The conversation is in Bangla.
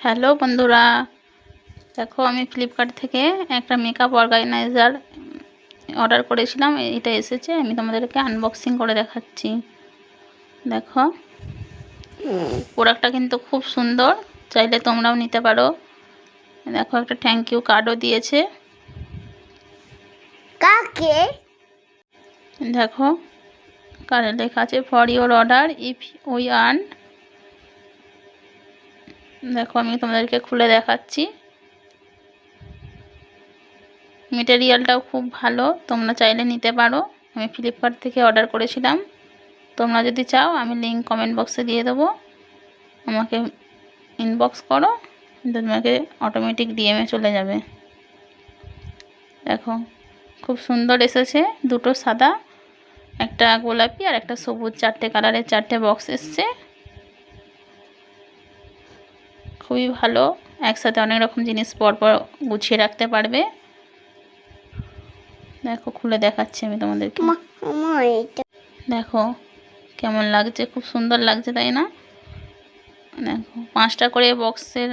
হ্যালো বন্ধুরা, দেখো আমি ফ্লিপকার্ট থেকে একটা মেকআপ অর্গানাইজার অর্ডার করেছিলাম। এটা এসেছে, আমি তোমাদেরকে আনবক্সিং করে দেখাচ্ছি। দেখো প্রোডাক্টটা কিন্তু খুব সুন্দর, চাইলে তোমরাও নিতে পারো। দেখো একটা থ্যাংক ইউ কার্ডও দিয়েছে। কাকে দেখো কার্ডে লেখা আছে for your order if we earn. দেখো আমি তোমাদেরকে খুলে দেখাচ্ছি। মেটেরিয়ালটাও খুব ভালো, তোমরা চাইলে নিতে পারো। আমি ফ্লিপকার্ট থেকে অর্ডার করেছিলাম। তোমরা যদি চাও আমি লিঙ্ক কমেন্ট বক্সে দিয়ে দেবো, আমাকে ইনবক্স করো, তোমাকে অটোমেটিক ডিএমে চলে যাবে। দেখো খুব সুন্দর এসেছে, দুটো সাদা, একটা গোলাপি আর একটা সবুজ, চারটে কালারের চারটে বক্স এসছে। খুবই ভালো, একসাথে অনেক রকম জিনিস পরপর গুছিয়ে রাখতে পারবে। দেখো খুলে দেখাচ্ছি আমি তোমাদেরকে। দেখো কেমন লাগছে, খুব সুন্দর লাগছে তাই না? দেখো 5টা করে বক্সের